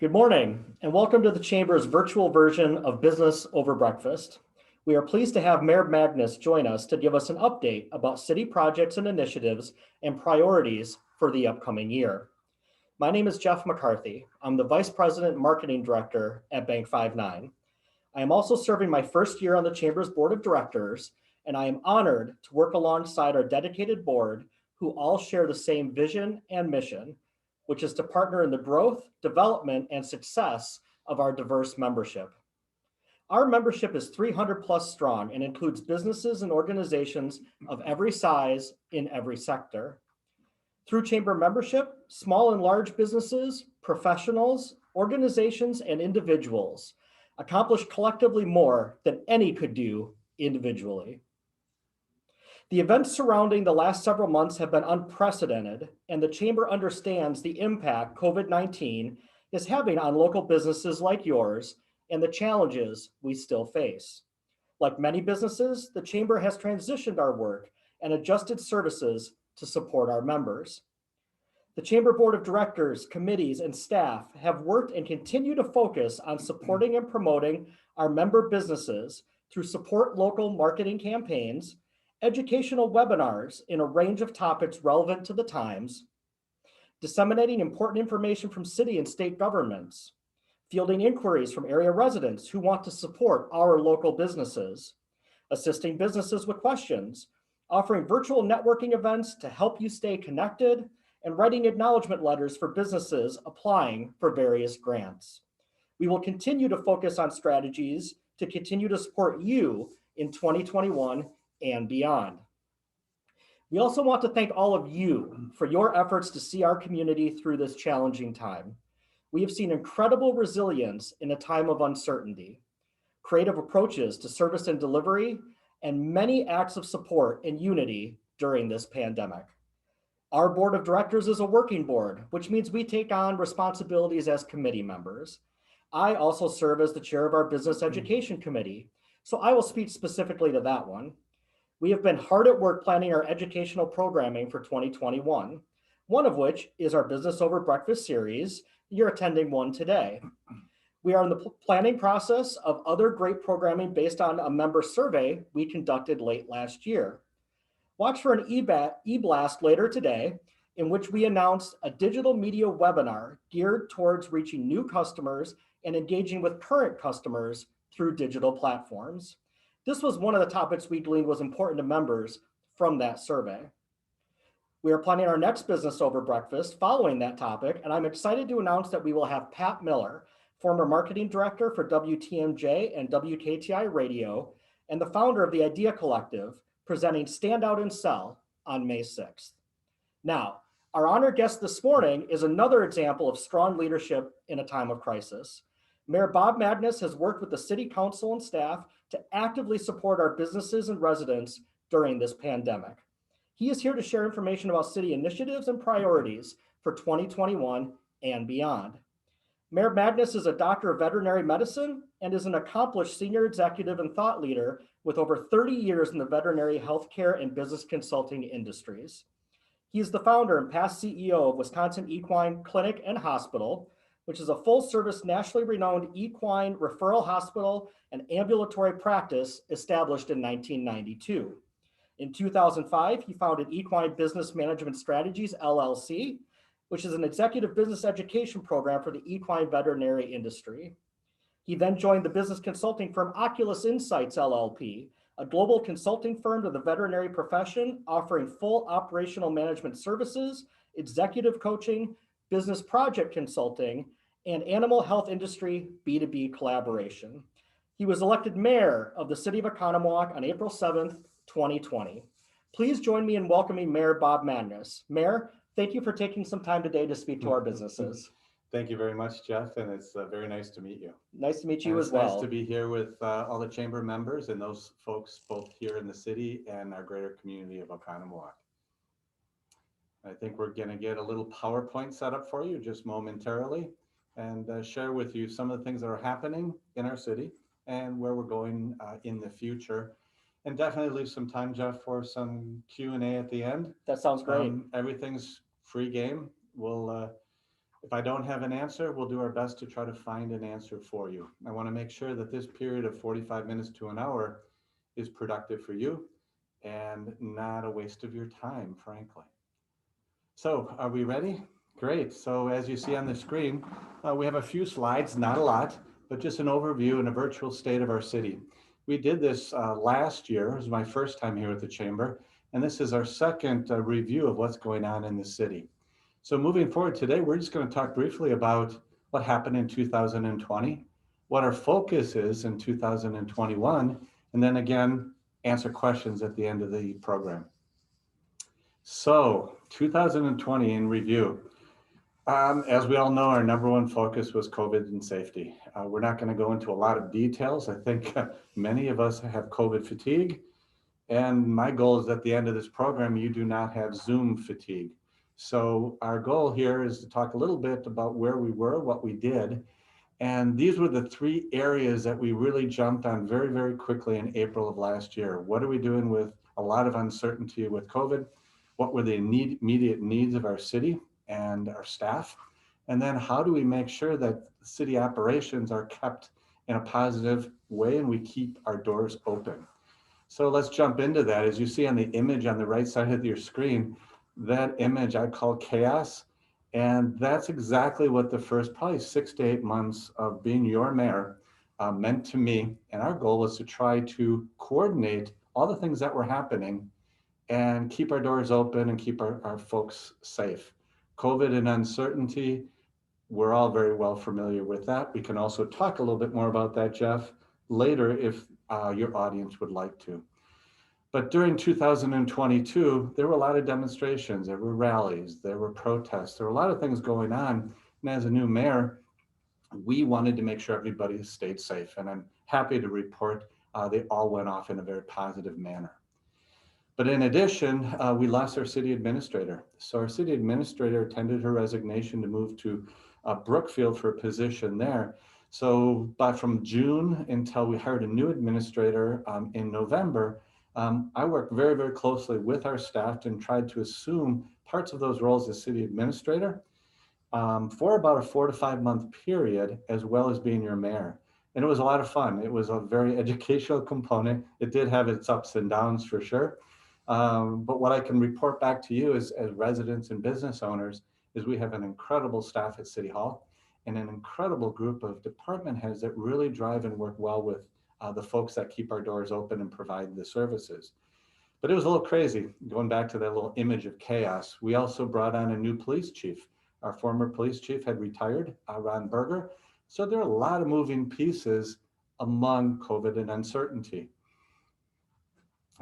Good morning, and welcome to the Chamber's virtual version of Business Over Breakfast. We are pleased to have Mayor Magnus join us to give us an update about city projects and initiatives and priorities for the upcoming year. My name is Jeff McCarthy. I'm the Vice President and Marketing Director at Bank 59. I am also serving my first year on the Chamber's Board of Directors, and I am honored to work alongside our dedicated board who all share the same vision and mission, which is to partner in the growth, development, and success of our diverse membership. Our membership is 300 plus strong and includes businesses and organizations of every size in every sector. Through Chamber membership, small and large businesses, professionals, organizations, and individuals accomplish collectively more than any could do individually. The events surrounding the last several months have been unprecedented, and the Chamber understands the impact COVID-19 is having on local businesses like yours and the challenges we still face. Like many businesses, the Chamber has transitioned our work and adjusted services to support our members. The Chamber Board of Directors, committees, and staff have worked and continue to focus on supporting and promoting our member businesses through support local marketing campaigns, educational webinars in a range of topics relevant to the times, disseminating important information from city and state governments, fielding inquiries from area residents who want to support our local businesses, assisting businesses with questions, offering virtual networking events to help you stay connected, and writing acknowledgement letters for businesses applying for various grants. We will continue to focus on strategies to continue to support you in 2021 and beyond. We also want to thank all of you for your efforts to see our community through this challenging time. We have seen incredible resilience in a time of uncertainty, creative approaches to service and delivery, and many acts of support and unity during this pandemic. Our board of directors is a working board, which means we take on responsibilities as committee members. I also serve as the chair of our business education committee, so I will speak specifically to that one. We have been hard at work planning our educational programming for 2021, one of which is our Business Over Breakfast series. You're attending one today. We are in the planning process of other great programming based on a member survey we conducted late last year. Watch for an e-blast later today in which we announced a digital media webinar geared towards reaching new customers and engaging with current customers through digital platforms. This was one of the topics we gleaned was important to members from that survey. We are planning our next Business Over Breakfast following that topic, and I'm excited to announce that we will have Pat Miller, former marketing director for WTMJ and WKTI Radio, and the founder of the Idea Collective, presenting Stand Out and Sell on May 6th. Now, our honored guest this morning is another example of strong leadership in a time of crisis. Mayor Bob Magnus has worked with the City Council and staff to actively support our businesses and residents during this pandemic. He is here to share information about city initiatives and priorities for 2021 and beyond. Mayor Magnus is a doctor of veterinary medicine and is an accomplished senior executive and thought leader with over 30 years in the veterinary healthcare and business consulting industries. He is the founder and past CEO of Wisconsin Equine Clinic and Hospital, which is a full-service, nationally renowned equine referral hospital and ambulatory practice established in 1992. In 2005, he founded Equine Business Management Strategies, LLC, which is an executive business education program for the equine veterinary industry. He then joined the business consulting firm Oculus Insights, LLP, a global consulting firm to the veterinary profession, offering full operational management services, executive coaching, business project consulting, and animal health industry B2B collaboration. He was elected mayor of the City of Oconomowoc on April 7th, 2020. Please join me in welcoming Mayor Bob Magnus. Mayor, thank you for taking some time today to speak to our businesses. Thank you very much, Jeff, and it's very nice to meet you. Nice to meet you and as well. It's nice to be here with all the chamber members and those folks both here in the city and our greater community of Oconomowoc. I think we're going to get a little PowerPoint set up for you just momentarily and share with you some of the things that are happening in our city and where we're going in the future. And definitely leave some time, Jeff, for some Q&A at the end. That sounds great. Everything's free game. We'll If I don't have an answer, we'll do our best to try to find an answer for you. I want to make sure that this period of 45 minutes to an hour is productive for you and not a waste of your time, frankly. So are we ready? Great. So as you see on the screen, we have a few slides, not a lot, but just an overview and a virtual state of our city. We did this last year. It was my first time here at the Chamber, and this is our second review of what's going on in the city. So moving forward today, we're just going to talk briefly about what happened in 2020, what our focus is in 2021, and then again, answer questions at the end of the program. So 2020 in review. As we all know, our number one focus was COVID and safety. We're not going to go into a lot of details. I think many of us have COVID fatigue. And my goal is at the end of this program, you do not have Zoom fatigue. So our goal here is to talk a little bit about where we were, what we did. And these were the three areas that we really jumped on very, very quickly in April of last year. What are we doing with a lot of uncertainty with COVID? What were the immediate needs of our city and our staff? And then how do we make sure that city operations are kept in a positive way and we keep our doors open? So let's jump into that. As you see on the image on the right side of your screen, that image I call chaos. And that's exactly what the first probably 6 to 8 months of being your mayor meant to me. And our goal was to try to coordinate all the things that were happening and keep our doors open and keep our folks safe. COVID and uncertainty, we're all very well familiar with that. We can also talk a little bit more about that, Jeff, later if your audience would like to. But during 2022, there were a lot of demonstrations, there were rallies, there were protests, there were a lot of things going on. And as a new mayor, we wanted to make sure everybody stayed safe. And I'm happy to report they all went off in a very positive manner. But in addition, we lost our city administrator. So our city administrator tendered her resignation to move to Brookfield for a position there. So from June until we hired a new administrator in November, I worked very, very closely with our staff and tried to assume parts of those roles as city administrator for about a 4 to 5 month period, as well as being your mayor. And it was a lot of fun. It was a very educational component. It did have its ups and downs for sure. But what I can report back to you as residents and business owners is we have an incredible staff at City Hall and an incredible group of department heads that really drive and work well with the folks that keep our doors open and provide the services. But it was a little crazy, going back to that little image of chaos. We also brought on a new police chief. Our former police chief had retired, Ron Berger. So there are a lot of moving pieces among COVID and uncertainty.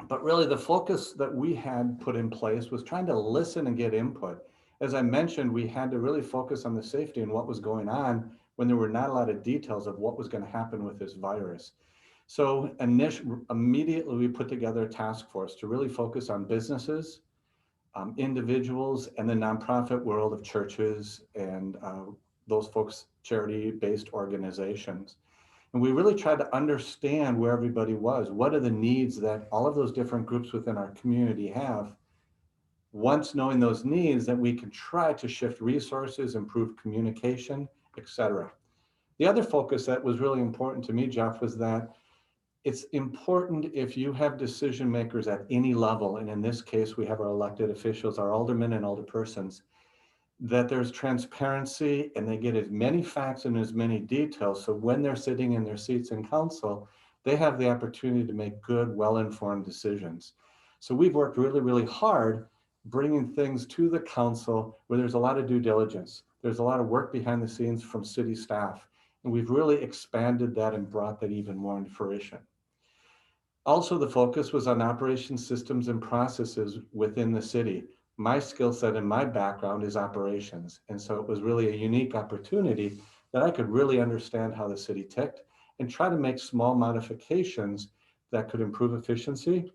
But really the focus that we had put in place was trying to listen and get input. As I mentioned, we had to really focus on the safety and what was going on when there were not a lot of details of what was going to happen with this virus. So immediately we put together a task force to really focus on businesses, individuals, and the nonprofit world of churches and those folks, charity-based organizations. And we really tried to understand where everybody was. What are the needs that all of those different groups within our community have? Once knowing those needs, that we can try to shift resources, improve communication, etc. The other focus that was really important to me, Jeff, was that it's important if you have decision makers at any level, and in this case, we have our elected officials, our aldermen and alderpersons, that there's transparency and they get as many facts and as many details. So when they're sitting in their seats in council, they have the opportunity to make good, well-informed decisions. So we've worked really, really hard bringing things to the council where there's a lot of due diligence. There's a lot of work behind the scenes from city staff. And we've really expanded that and brought that even more into fruition. Also, the focus was on operations, systems, and processes within the city. My skill set and my background is operations. And so it was really a unique opportunity that I could really understand how the city ticked and try to make small modifications that could improve efficiency,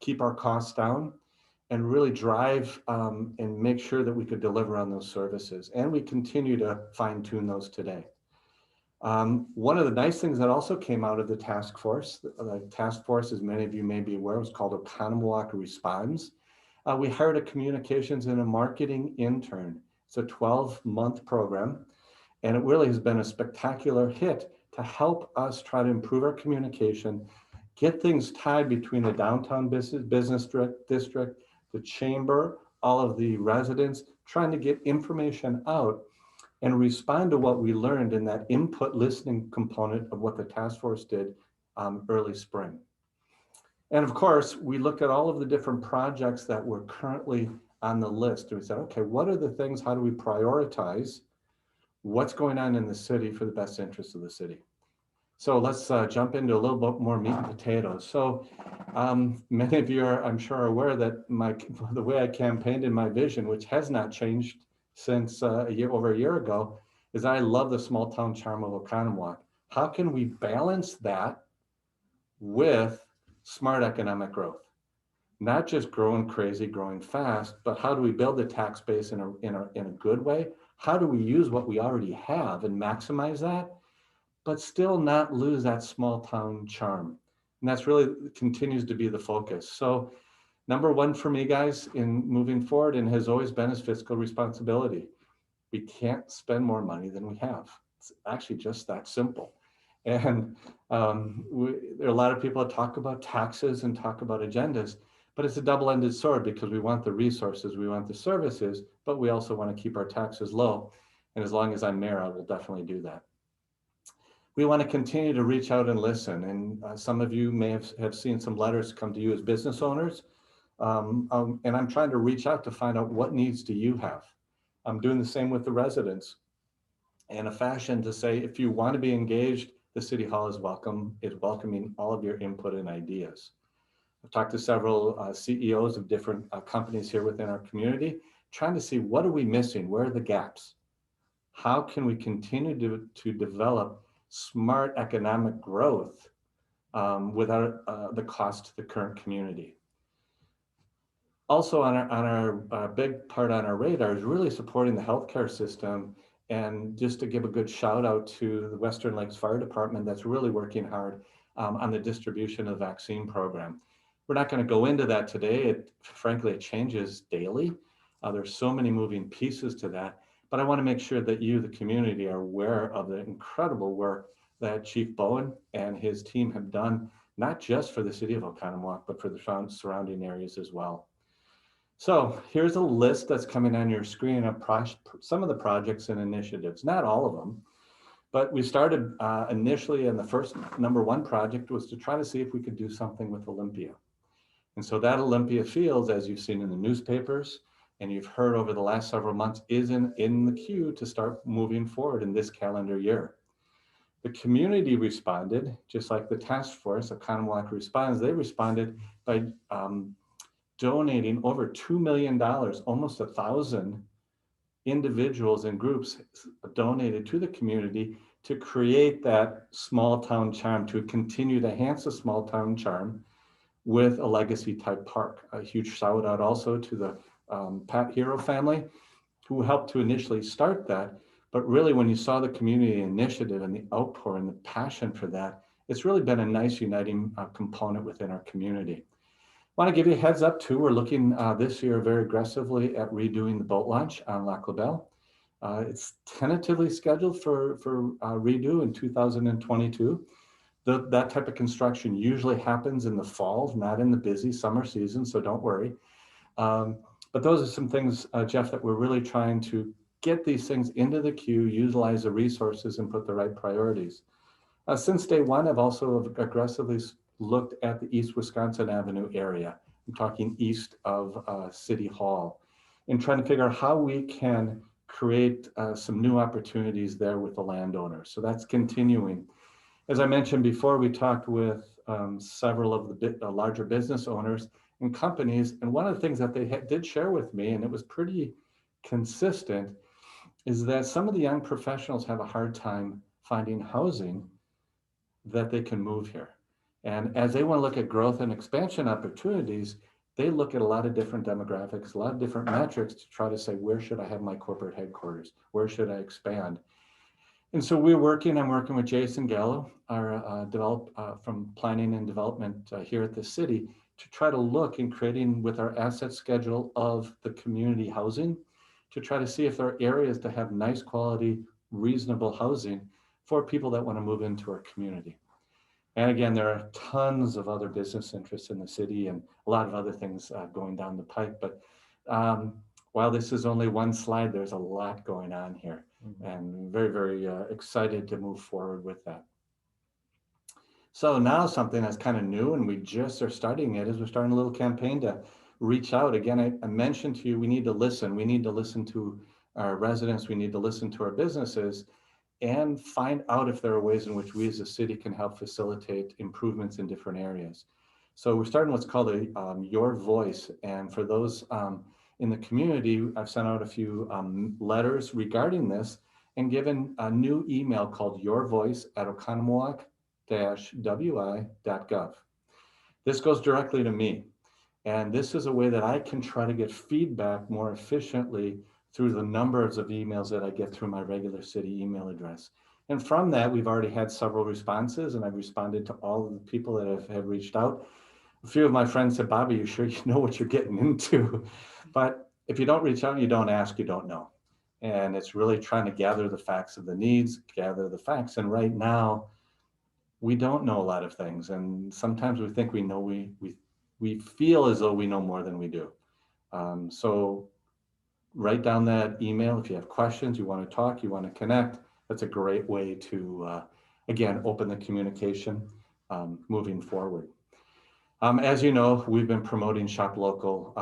keep our costs down, and really drive and make sure that we could deliver on those services. And we continue to fine tune those today. One of the nice things that also came out of the task force, as many of you may be aware, was called Oconomowoc Responds. We hired a communications and a marketing intern. It's a 12-month program, and it really has been a spectacular hit to help us try to improve our communication, get things tied between the downtown business district, the chamber, all of the residents, trying to get information out and respond to what we learned in that input listening component of what the task force did early spring. And of course, we looked at all of the different projects that were currently on the list. And we said, okay, what are the things, how do we prioritize what's going on in the city for the best interest of the city? So let's jump into a little bit more meat and potatoes. So many of you are, I'm sure, are aware that the way I campaigned in my vision, which has not changed since over a year ago, is I love the small town charm of Oconomowoc. How can we balance that with smart economic growth? Not just growing crazy, growing fast, but how do we build the tax base in a good way? How do we use what we already have and maximize that, but still not lose that small town charm? And that's really continues to be the focus. So number one for me, guys, in moving forward, and has always been, is fiscal responsibility. We can't spend more money than we have. It's actually just that simple. And there are a lot of people that talk about taxes and talk about agendas, but it's a double-ended sword, because we want the resources, we want the services, but we also want to keep our taxes low. And as long as I'm mayor, I will definitely do that. We want to continue to reach out and listen. And some of you may have seen some letters come to you as business owners. And I'm trying to reach out to find out what needs do you have. I'm doing the same with the residents in a fashion to say, if you want to be engaged, the City Hall is welcoming all of your input and ideas. I've talked to several CEOs of different companies here within our community, trying to see what are we missing? Where are the gaps? How can we continue to develop smart economic growth without the cost to the current community? Also on our big part on our radar is really supporting the healthcare system. And just to give a good shout out to the Western Lakes Fire Department, that's really working hard on the distribution of the vaccine program. We're not going to go into that today. Frankly, it changes daily. There's so many moving pieces to that, but I want to make sure that you, the community, are aware of the incredible work that Chief Bowen and his team have done, not just for the city of Oconomowoc, but for the surrounding areas as well. So here's a list that's coming on your screen of some of the projects and initiatives, not all of them, but we started initially, and the first number one project was to try to see if we could do something with Olympia. And so that Olympia Fields, as you've seen in the newspapers, and you've heard over the last several months, is in the queue to start moving forward in this calendar year. The community responded, just like the task force, Oconomowoc Responds, they responded by donating over $2 million, almost 1,000 individuals and groups donated to the community to create that small town charm, to continue to enhance the small town charm with a legacy type park. A huge shout out also to the Pat Hero family, who helped to initially start that. But really, when you saw the community initiative and the outpour and the passion for that, it's really been a nice uniting component within our community. I want to give you a heads up too. We're looking this year very aggressively at redoing the boat launch on Lac La Belle. It's tentatively scheduled for redo in 2022. That type of construction usually happens in the fall, not in the busy summer season, so don't worry. But those are some things, Jeff, that we're really trying to get these things into the queue, utilize the resources, and put the right priorities. Since day one, I've also aggressively looked at the East Wisconsin Avenue area. I'm talking east of City Hall, and trying to figure out how we can create some new opportunities there with the landowners. So that's continuing. As I mentioned before, we talked with several of the larger business owners and companies, and one of the things that they did share with me, and it was pretty consistent, is that some of the young professionals have a hard time finding housing that they can move here. And as they want to look at growth and expansion opportunities, they look at a lot of different demographics, a lot of different metrics to try to say, where should I have my corporate headquarters? Where should I expand? And so I'm working with Jason Gallo, our from planning and development here at the city, to try to look in creating with our asset schedule of the community housing, to try to see if there are areas to have nice quality, reasonable housing for people that want to move into our community. And again, there are tons of other business interests in the city and a lot of other things going down the pike. But while this is only one slide, there's a lot going on here. And very, very excited to move forward with that. So now something that's kind of new and we just are starting it is we're starting a little campaign to reach out. Again, I mentioned to you, we need to listen. We need to listen to our residents. We need to listen to our businesses and find out if there are ways in which we as a city can help facilitate improvements in different areas. So we're starting what's called a Your Voice. And for those in the community, I've sent out a few letters regarding this and given a new email called yourvoice@oconomowoc-wi.gov. This goes directly to me. And this is a way that I can try to get feedback more efficiently through the numbers of emails that I get through my regular city email address. And from that, we've already had several responses, and I've responded to all of the people that have reached out. A few of my friends said, Bobby, you sure you know what you're getting into? But if you don't reach out, you don't ask, you don't know. And it's really trying to gather the facts of the needs, gather the facts. And right now, we don't know a lot of things. And sometimes we think we know, we feel as though we know more than we do. So write down that email. If you have questions, you want to talk, you want to connect, that's a great way to, again, open the communication moving forward. As you know, we've been promoting Shop Local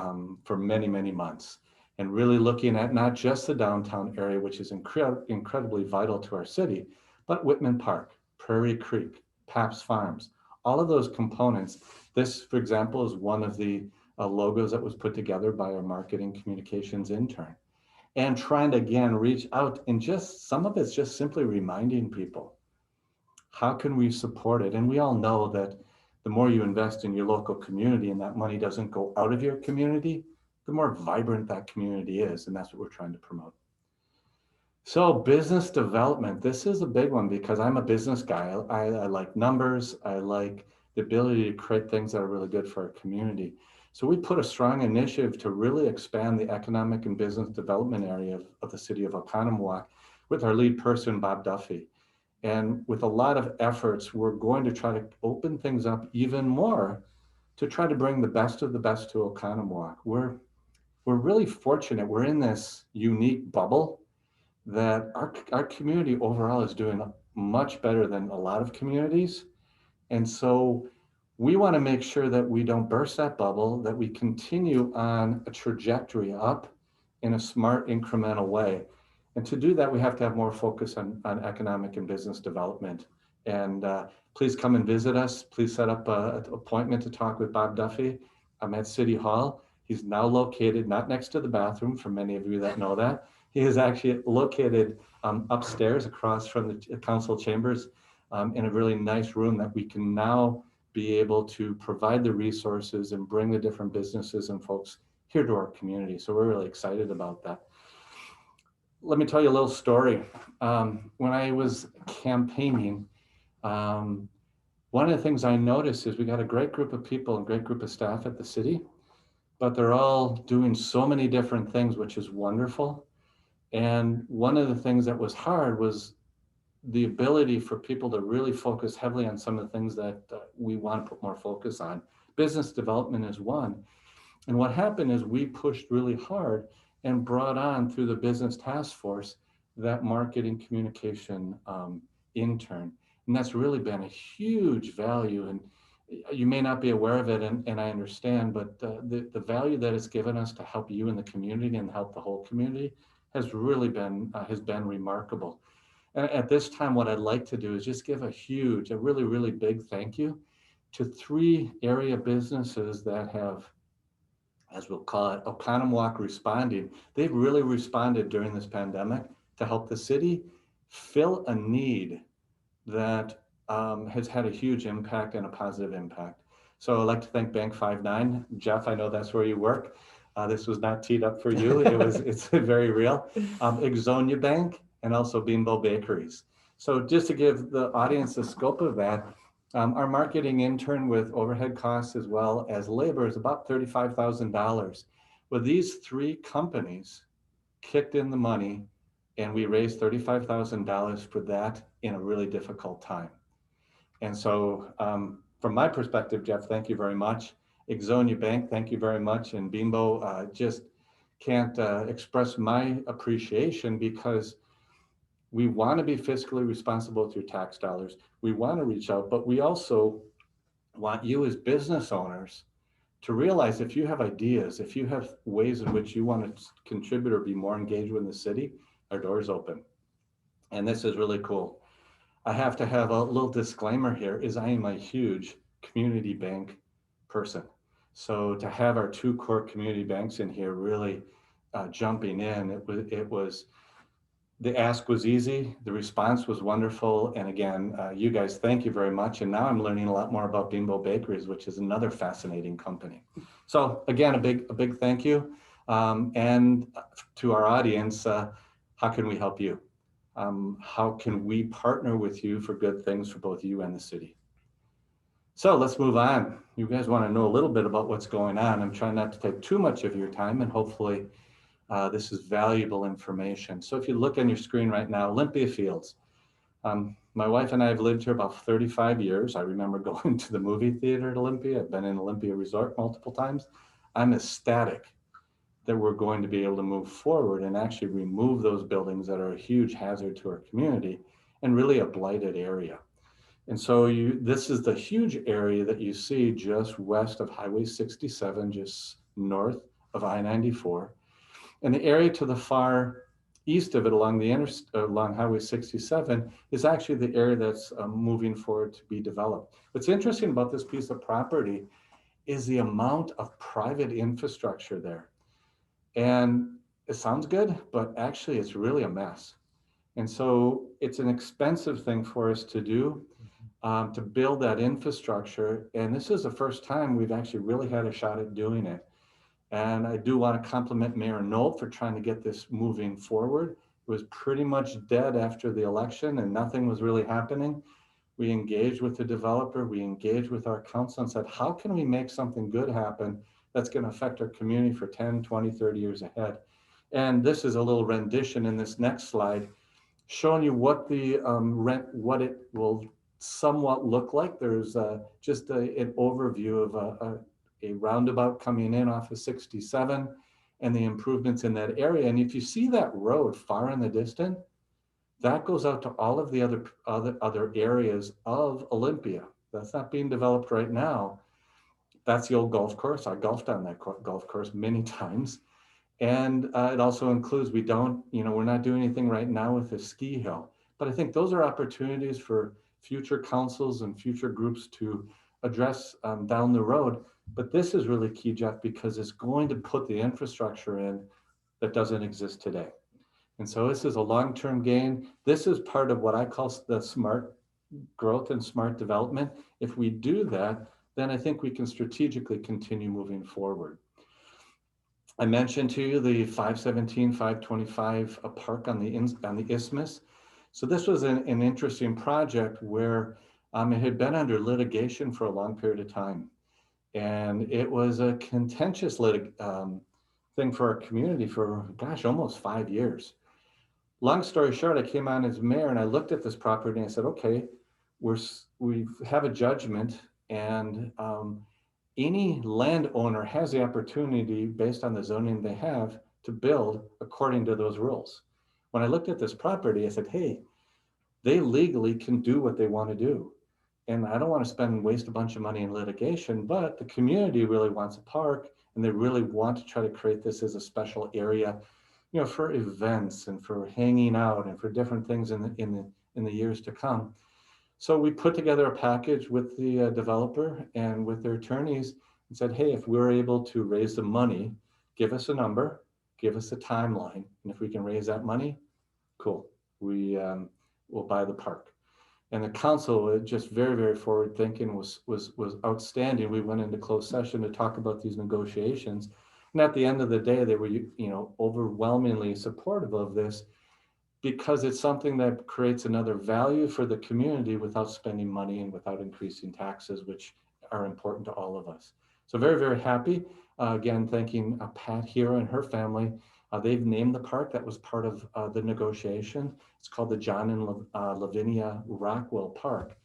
for many, many months and really looking at not just the downtown area, which is incredibly vital to our city, but Whitman Park, Prairie Creek, Paps Farms, all of those components. This, for example, is one of the logos that was put together by our marketing communications intern. And trying to, again, reach out and just, some of it's just simply reminding people, how can we support it? And we all know that the more you invest in your local community and that money doesn't go out of your community, the more vibrant that community is. And that's what we're trying to promote. So business development, this is a big one because I'm a business guy. I like numbers. I like the ability to create things that are really good for our community. So we put a strong initiative to really expand the economic and business development area of the city of Oconomowoc with our lead person, Bob Duffy. And with a lot of efforts, we're going to try to open things up even more to try to bring the best of the best to Oconomowoc. We're really fortunate. We're in this unique bubble that our community overall is doing much better than a lot of communities. And so we want to make sure that we don't burst that bubble, that we continue on a trajectory up in a smart, incremental way. And to do that, we have to have more focus on economic and business development. And please come and visit us. Please set up an appointment to talk with Bob Duffy. I'm at City Hall. He's now located not next to the bathroom, for many of you that know that. He is actually located upstairs across from the council chambers in a really nice room that we can now be able to provide the resources and bring the different businesses and folks here to our community. So we're really excited about that. Let me tell you a little story. When I was campaigning, one of the things I noticed is we got a great group of people and great group of staff at the city, but they're all doing so many different things, which is wonderful. And one of the things that was hard was the ability for people to really focus heavily on some of the things that we want to put more focus on. Business development is one. And what happened is we pushed really hard and brought on through the business task force that marketing communication intern. And that's really been a huge value. And you may not be aware of it, and I understand, but the value that it's given us to help you in the community and help the whole community has really been, remarkable. And at this time, what I'd like to do is just give a really, really big thank you to 3 area businesses that have, as we'll call it, Oconomowoc responding. They've really responded during this pandemic to help the city fill a need that has had a huge impact and a positive impact. So I'd like to thank Bank 59. Jeff, I know that's where you work. This was not teed up for you. It's very real. Exonia Bank and also Beanbo Bakeries. So just to give the audience the scope of that, our marketing intern with overhead costs as well as labor is about $35,000. Well, these 3 companies kicked in the money, and we raised $35,000 for that in a really difficult time. And so from my perspective, Jeff, thank you very much. Exonia Bank, thank you very much. And Bimbo, just can't express my appreciation, because we want to be fiscally responsible with your tax dollars. We want to reach out, but we also want you as business owners to realize, if you have ideas, if you have ways in which you want to contribute or be more engaged with the city, our door's open. And this is really cool. I have to have a little disclaimer here, is I am a huge community bank person. So to have our two core community banks in here really jumping in, it was, the ask was easy, the response was wonderful. And again, you guys, thank you very much. And now I'm learning a lot more about Bimbo Bakeries, which is another fascinating company. So again, a big thank you. And to our audience, how can we help you? How can we partner with you for good things for both you and the city? So let's move on. You guys want to know a little bit about what's going on. I'm trying not to take too much of your time, and hopefully this is valuable information. So if you look on your screen right now, Olympia Fields. My wife and I have lived here about 35 years. I remember going to the movie theater at Olympia. I've been in Olympia Resort multiple times. I'm ecstatic that we're going to be able to move forward and actually remove those buildings that are a huge hazard to our community and really a blighted area. And so this is the huge area that you see just west of Highway 67, just north of I-94. And the area to the far east of it along along Highway 67 is actually the area that's moving forward to be developed. What's interesting about this piece of property is the amount of private infrastructure there. And it sounds good, but actually it's really a mess. And so it's an expensive thing for us to do, to build that infrastructure. And this is the first time we've actually really had a shot at doing it. And I do want to compliment Mayor Nolt for trying to get this moving forward. It was pretty much dead after the election and nothing was really happening. We engaged with the developer, we engaged with our council and said, how can we make something good happen that's going to affect our community for 10, 20, 30 years ahead? And this is a little rendition in this next slide showing you what the what it will somewhat look like. There's just an overview of a roundabout coming in off of 67 and the improvements in that area. And if you see that road far in the distance, that goes out to all of the other areas of Olympia. That's not being developed right now. That's the old golf course. I golfed on that golf course many times. And it also includes, we're not doing anything right now with the ski hill. But I think those are opportunities for future councils and future groups to address down the road. But this is really key, Jeff, because it's going to put the infrastructure in that doesn't exist today. And so this is a long-term gain. This is part of what I call the smart growth and smart development. If we do that, then I think we can strategically continue moving forward. I mentioned to you the 517, 525 park on the isthmus. So this was an interesting project where it had been under litigation for a long period of time. And it was a contentious thing for our community for, gosh, almost 5 years. Long story short, I came on as mayor and I looked at this property and I said, okay, we have a judgment, and any landowner has the opportunity, based on the zoning they have, to build according to those rules. When I looked at this property, I said, hey, they legally can do what they want to do. And I don't want to waste a bunch of money in litigation, but the community really wants a park and they really want to try to create this as a special area, for events and for hanging out and for different things in the years to come. So we put together a package with the developer and with their attorneys and said, hey, if we're able to raise the money, give us a number, give us a timeline. And if we can raise that money, cool, we will buy the park. And the council, just very, very forward thinking, was outstanding. We went into closed session to talk about these negotiations. And at the end of the day, they were, overwhelmingly supportive of this, because it's something that creates another value for the community without spending money and without increasing taxes, which are important to all of us. So very, very happy. Again, thanking Pat here and her family They've named the park. That was part of the negotiation. It's called the John and Lavinia Rockwell Park.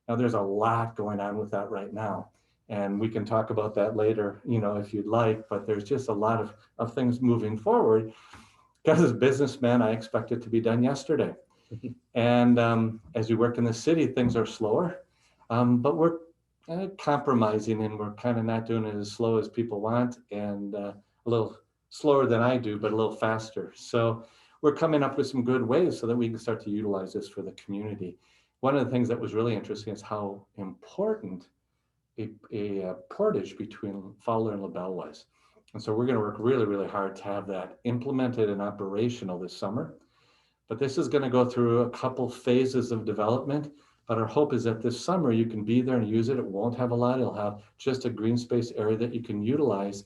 Now there's a lot going on with that right now. And we can talk about that later, if you'd like, but there's just a lot of things moving forward. Because as a businessman, I expect it to be done yesterday. And as we work in the city, things are slower, but we're compromising, and we're kind of not doing it as slow as people want, and a little slower than I do, but a little faster. So we're coming up with some good ways so that we can start to utilize this for the community. One of the things that was really interesting is how important a portage between Fowler and LaBelle was. And so we're going to work really, really hard to have that implemented and operational this summer. But this is going to go through a couple phases of development. But our hope is that this summer you can be there and use it. It won't have a lot. It'll have just a green space area that you can utilize.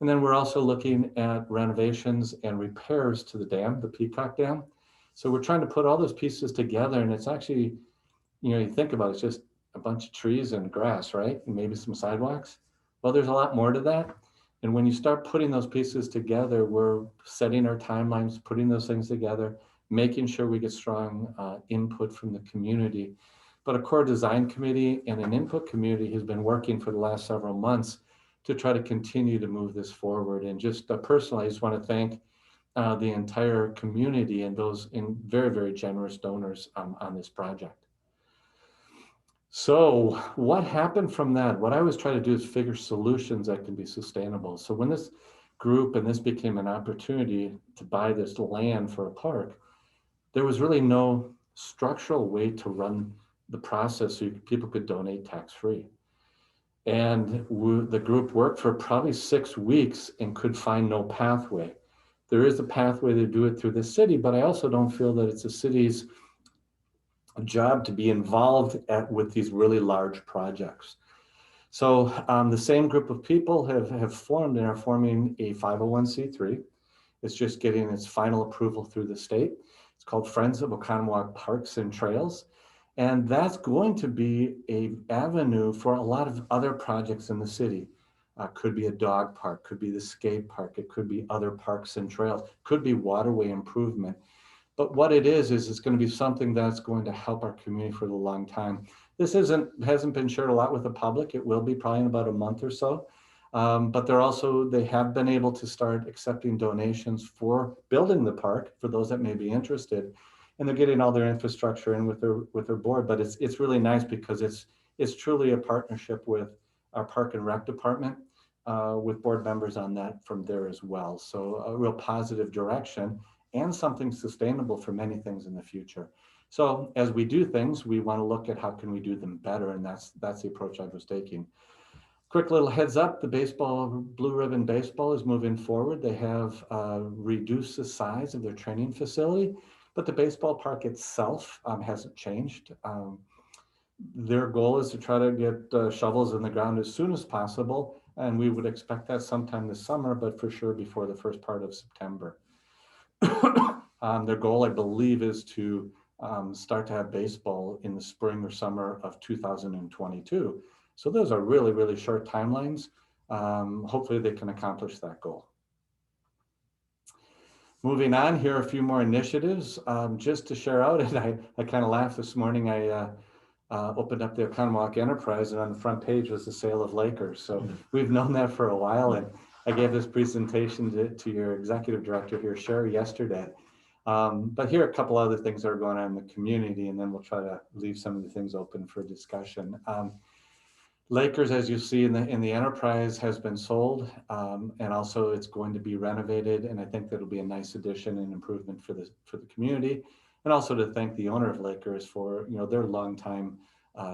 And then we're also looking at renovations and repairs to the dam, the Peacock Dam. So we're trying to put all those pieces together. And it's actually, you think about it, it's just a bunch of trees and grass, right? And maybe some sidewalks. Well, there's a lot more to that. And when you start putting those pieces together, we're setting our timelines, putting those things together, making sure we get strong input from the community. But a core design committee and an input community has been working for the last several months to try to continue to move this forward. And just personally, I just want to thank the entire community and those very, very generous donors on this project. So what happened from that? What I was trying to do is figure solutions that can be sustainable. So when this group and this became an opportunity to buy this land for a park, there was really no structural way to run the process so people could donate tax-free. And the group worked for probably 6 weeks and could find no pathway. There is a pathway to do it through the city, but I also don't feel that it's the city's job to be involved with these really large projects. So the same group of people have formed and are forming a 501c3. It's just getting its final approval through the state. It's called Friends of Oconomowoc Parks and Trails. And that's going to be an avenue for a lot of other projects in the city. Could be a dog park, could be the skate park, it could be other parks and trails, could be waterway improvement. But what it is it's going to be something that's going to help our community for a long time. This hasn't been shared a lot with the public. It will be probably in about a month or so. But they have been able to start accepting donations for building the park for those that may be interested. And they're getting all their infrastructure in with their board. But it's really nice because it's truly a partnership with our Park and Rec department, with board members on that from there as well. So a real positive direction and something sustainable for many things in the future. So as we do things, we want to look at how can we do them better, and that's the approach I was taking. Quick little heads up, the Blue Ribbon Baseball is moving forward. They have reduced the size of their training facility, but the baseball park itself hasn't changed. Their goal is to try to get shovels in the ground as soon as possible, and we would expect that sometime this summer, but for sure before the first part of September. Their goal, I believe, is to start to have baseball in the spring or summer of 2022. So those are really, really short timelines. Hopefully they can accomplish that goal. Moving on, here are a few more initiatives just to share out. And I kind of laughed this morning. I opened up the Oconomowoc Enterprise, and on the front page was the sale of Lakers. So we've known that for a while. And I gave this presentation to your executive director here, Sherry, yesterday. But here are a couple other things that are going on in the community, and then we'll try to leave some of the things open for discussion. Lakers, as you see in the enterprise, has been sold, and also it's going to be renovated, and I think that'll be a nice addition and improvement for the community, and also to thank the owner of Lakers for their longtime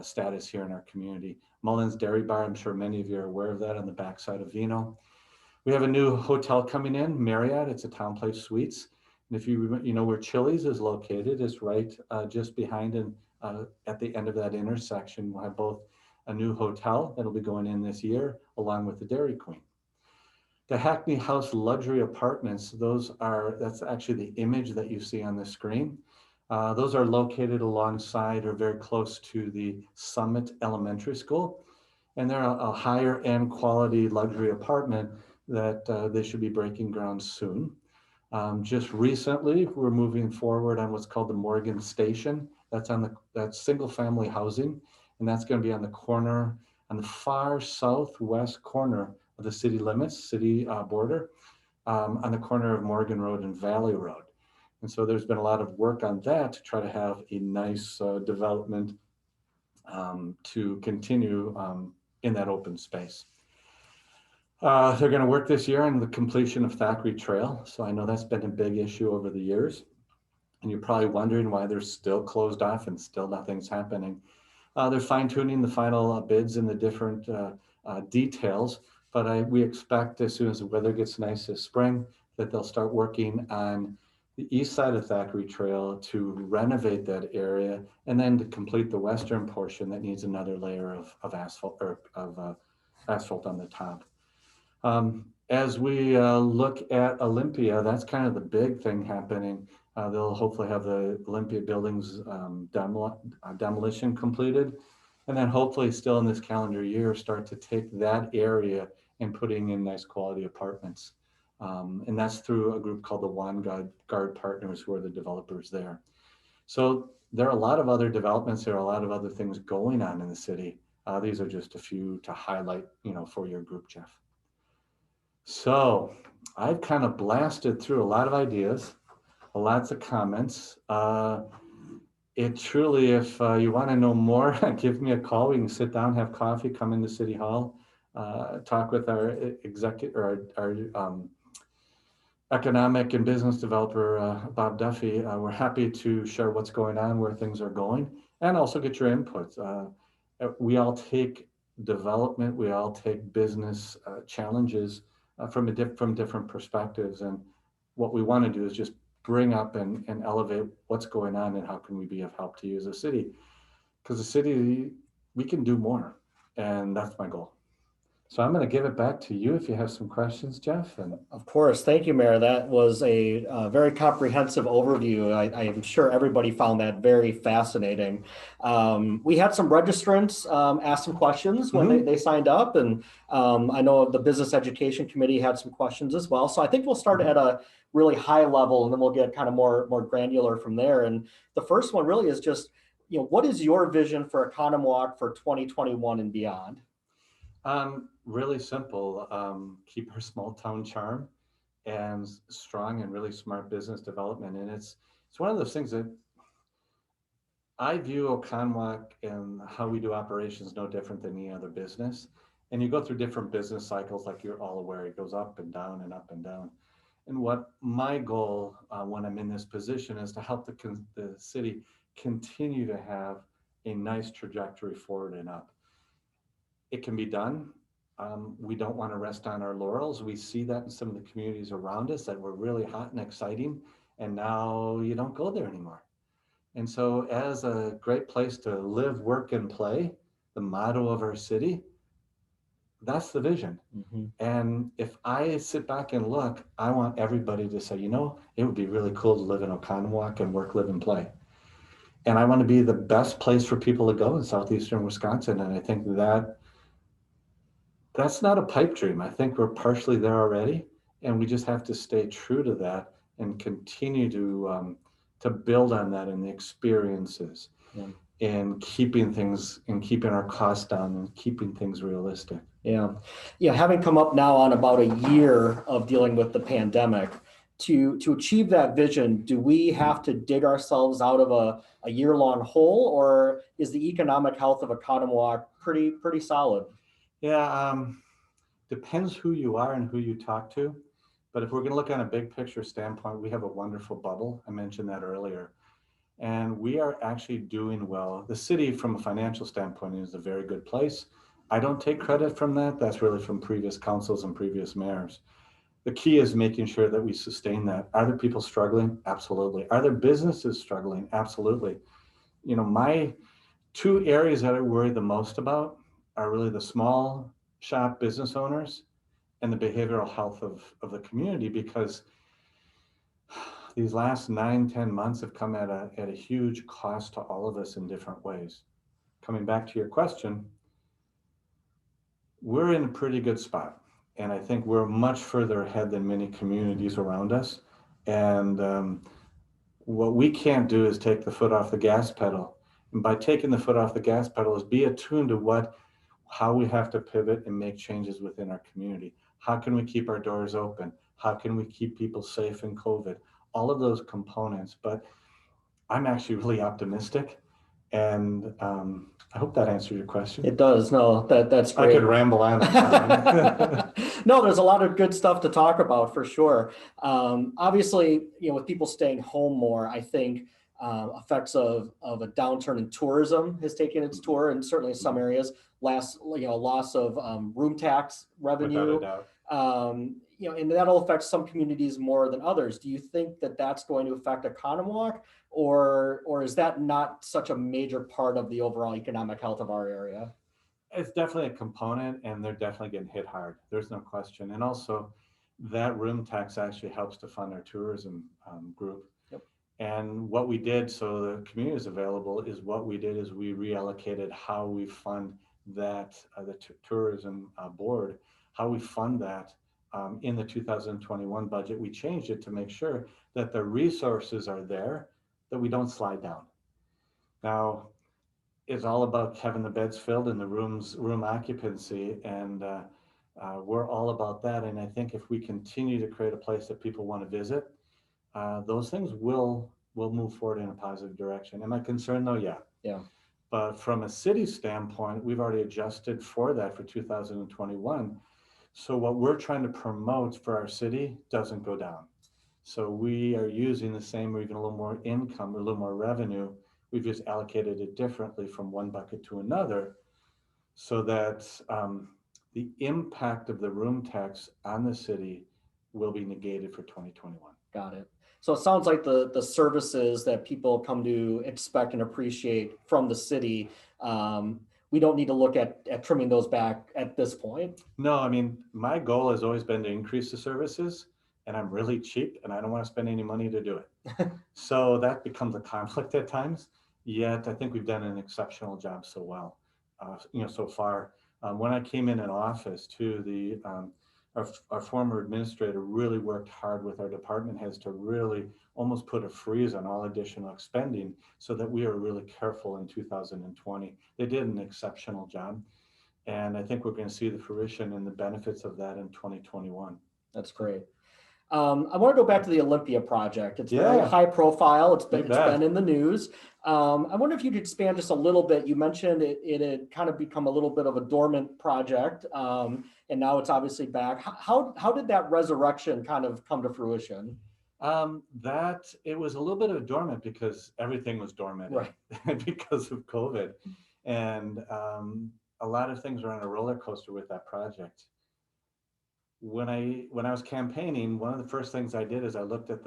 status here in our community. Mullins Dairy Bar, I'm sure many of you are aware of that, on the backside of Vino. We have a new hotel coming in, Marriott. It's a Town Place Suites. And if you know where Chili's is located, it's right just behind and at the end of that intersection. We'll have both a new hotel that'll be going in this year, along with the Dairy Queen. The Hackney House Luxury Apartments, that's actually the image that you see on the screen. Those are located alongside or very close to the Summit Elementary School. And they're a higher end quality luxury apartment that they should be breaking ground soon. Just recently, we're moving forward on what's called the Morgan Station. That's single family housing, and that's going to be on the corner, on the far southwest corner of the city limits, city border, on the corner of Morgan Road and Valley Road. And so there's been a lot of work on that to try to have a nice development to continue in that open space. They're going to work this year on the completion of Thackeray Trail. So I know that's been a big issue over the years. And you're probably wondering why they're still closed off and still nothing's happening. They're fine tuning the final bids and the different details, but we expect as soon as the weather gets nice this spring that they'll start working on the east side of Thackeray Trail to renovate that area and then to complete the western portion that needs another layer of asphalt or of asphalt on the top. As we look at Olympia, that's kind of the big thing happening. They'll hopefully have the Olympia buildings demolition completed. And then hopefully still in this calendar year, start to take that area and putting in nice quality apartments. And that's through a group called the Vanguard Partners, who are the developers there. So there are a lot of other developments. There are a lot of other things going on in the city. These are just a few to highlight, for your group, Jeff. So I've kind of blasted through a lot of ideas, lots of comments. It truly, if you want to know more, give me a call. We can sit down, have coffee, come into City Hall, talk with our executive or our economic and business developer, Bob Duffy. We're happy to share what's going on, where things are going, and also get your input. We all take development, we all take business challenges from different perspectives. And what we want to do is just bring up and elevate what's going on and how can we be of help to you as a city. Because the city, we can do more. And that's my goal. So I'm going to give it back to you if you have some questions, Jeff. And Of course. Thank you, Mayor. That was a very comprehensive overview. I am sure everybody found that very fascinating. We had some registrants ask some questions when they signed up. And I know the Business Education Committee had some questions as well. So I think we'll start at a really high level and then we'll get kind of more granular from there. And the first one really is just, what is your vision for Oconomowoc for 2021 and beyond? Really simple. Keep our small town charm and strong and really smart business development. And it's one of those things that I view Oconomowoc and how we do operations no different than any other business. And you go through different business cycles, like you're all aware, it goes up and down and up and down. And what my goal when I'm in this position is to help the city continue to have a nice trajectory forward and up. It can be done. We don't want to rest on our laurels. We see that in some of the communities around us that were really hot and exciting, and now you don't go there anymore. And so as a great place to live, work, and play, the motto of our city, that's the vision. Mm-hmm. And if I sit back and look, I want everybody to say, it would be really cool to live in Oconomowoc and work, live, and play. And I want to be the best place for people to go in southeastern Wisconsin. And I think that's not a pipe dream. I think we're partially there already, and we just have to stay true to that and continue to build on that in the experiences, and keeping our costs down and keeping things realistic. Yeah. Having come up now on about a year of dealing with the pandemic, to achieve that vision, do we have to dig ourselves out of a year-long hole, or is the economic health of Oconomowoc pretty solid? Yeah, depends who you are and who you talk to. But if we're going to look on a big picture standpoint, we have a wonderful bubble. I mentioned that earlier. And we are actually doing well. The city, from a financial standpoint, is a very good place. I don't take credit from that. That's really from previous councils and previous mayors. The key is making sure that we sustain that. Are there people struggling? Absolutely. Are there businesses struggling? Absolutely. My two areas that I worry the most about are really the small shop business owners and the behavioral health of the community, because these last 9-10 months have come at a huge cost to all of us in different ways. Coming back to your question, we're in a pretty good spot. And I think we're much further ahead than many communities around us. And what we can't do is take the foot off the gas pedal. And by taking the foot off the gas pedal is be attuned to how we have to pivot and make changes within our community. How can we keep our doors open? How can we keep people safe in COVID? All of those components. But I'm actually really optimistic, and I hope that answered your question. It does. No, that's I great. could ramble on and on. No, there's a lot of good stuff to talk about for sure. Obviously, with people staying home more, I think effects of a downturn in tourism has taken its tour, and certainly in some areas, loss of room tax revenue. Without a doubt. And that'll affect some communities more than others. Do you think that that's going to affect Oconomowoc, or is that not such a major part of the overall economic health of our area? It's definitely a component, and they're definitely getting hit hard. There's no question. And also, that room tax actually helps to fund our tourism group. Yep. And what we did, so the community is available, is we reallocated how we fund that, the tourism board, how we fund that in the 2021 budget. We changed it to make sure that the resources are there, that we don't slide down. Now, it's all about having the beds filled and the room occupancy, and we're all about that. And I think if we continue to create a place that people want to visit, those things will move forward in a positive direction. Am I concerned though? Yeah. Yeah. But from a city standpoint, we've already adjusted for that for 2021. So what we're trying to promote for our city doesn't go down. So we are using the same or even a little more income or a little more revenue. We've just allocated it differently from one bucket to another, so that the impact of the room tax on the city will be negated for 2021. Got it. So it sounds like the services that people come to expect and appreciate from the city, we don't need to look at trimming those back at this point. No, I mean, my goal has always been to increase the services, and I'm really cheap and I don't want to spend any money to do it. So that becomes a conflict at times. Yet I think we've done an exceptional job so far. When I came in office too, our former administrator really worked hard with our department heads to really almost put a freeze on all additional spending, so that we are really careful in 2020. They did an exceptional job. And I think we're going to see the fruition and the benefits of that in 2021. That's great. I want to go back to the Olympia project. It's very Yeah. high profile. It's You been bet. in the news. I wonder if you could expand just a little bit. You mentioned it had kind of become a little bit of a dormant project, and now it's obviously back. How did that resurrection kind of come to fruition? That it was a little bit of dormant because everything was dormant, Right. because of COVID, and a lot of things were on a roller coaster with that project. When I was campaigning, one of the first things I did is I looked at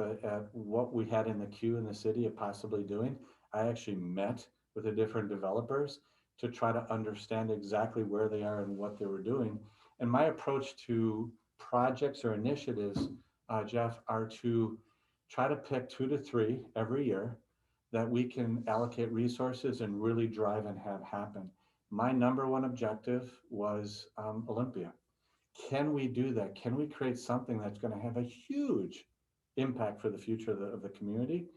what we had in the queue in the city of possibly doing. I actually met with the different developers to try to understand exactly where they are and what they were doing. And my approach to projects or initiatives, Jeff, are to try to pick 2 to 3 every year that we can allocate resources and really drive and have happen. My number one objective was Olympia. Can we do that? Can we create something that's going to have a huge impact for the future of the community?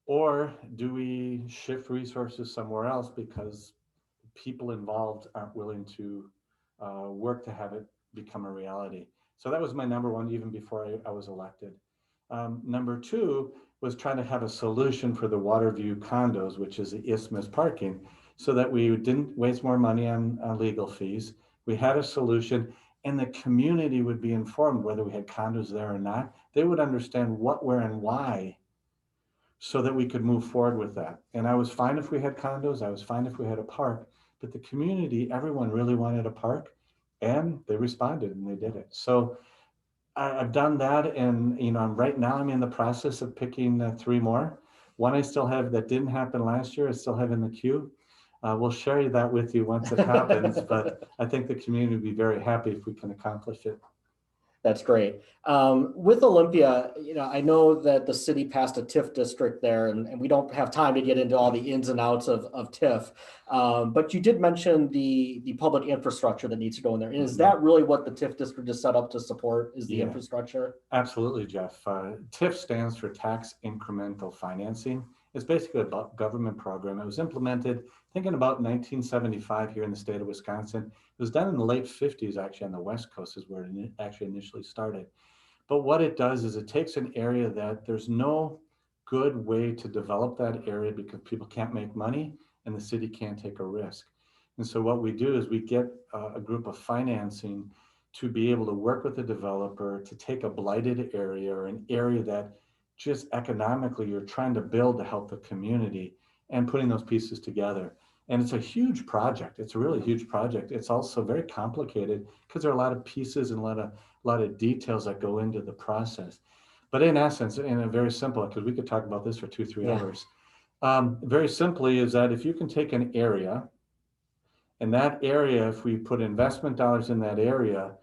Or do we shift resources somewhere else because people involved aren't willing to work to have it become a reality? So that was my number one, even before I was elected. Number two was trying to have a solution for the Waterview condos, which is the Isthmus parking, so that we didn't waste more money on legal fees. We had a solution, and the community would be informed whether we had condos there or not. They would understand what, where, and why, so that we could move forward with that. And I was fine if we had condos, I was fine if we had a park, but the community, everyone really wanted a park, and they responded and they did it. So I've done that, and right now I'm in the process of picking 3 more. One I still have that didn't happen last year, I still have in the queue. We'll share that with you once it happens, but I think the community will be very happy if we can accomplish it. That's great. With Olympia, I know that the city passed a TIF district there, and we don't have time to get into all the ins and outs of TIF. But you did mention the public infrastructure that needs to go in there. And is that really what the TIF district is set up to support, is the infrastructure? Absolutely, Jeff. TIF stands for Tax Incremental Financing. It's basically a government program. It was implemented, thinking about 1975 here in the state of Wisconsin. It was done in the late 50s, actually, on the West Coast is where it actually initially started. But what it does is it takes an area that there's no good way to develop that area because people can't make money and the city can't take a risk. And so what we do is we get a group of financing to be able to work with the developer to take a blighted area or an area that just economically you're trying to build to help the community and putting those pieces together. And it's a huge project. It's a really huge project. It's also very complicated because there are a lot of pieces and a lot of details that go into the process. But in essence, in a very simple, because we could talk about this for 2-3 hours, very simply is that if you can take an area, and that area, if we put investment dollars in that area,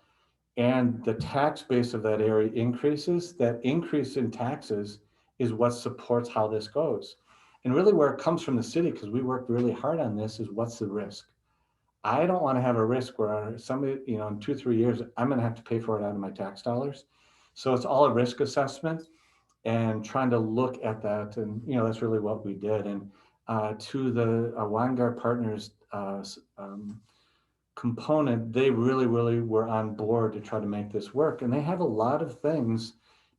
and the tax base of that area increases, that increase in taxes is what supports how this goes. And really where it comes from the city, because we worked really hard on this, is what's the risk? I don't want to have a risk where somebody, in 2-3 years, I'm going to have to pay for it out of my tax dollars. So it's all a risk assessment and trying to look at that. And, that's really what we did. And to the Weingart Partners component, they really were on board to try to make this work. And they have a lot of things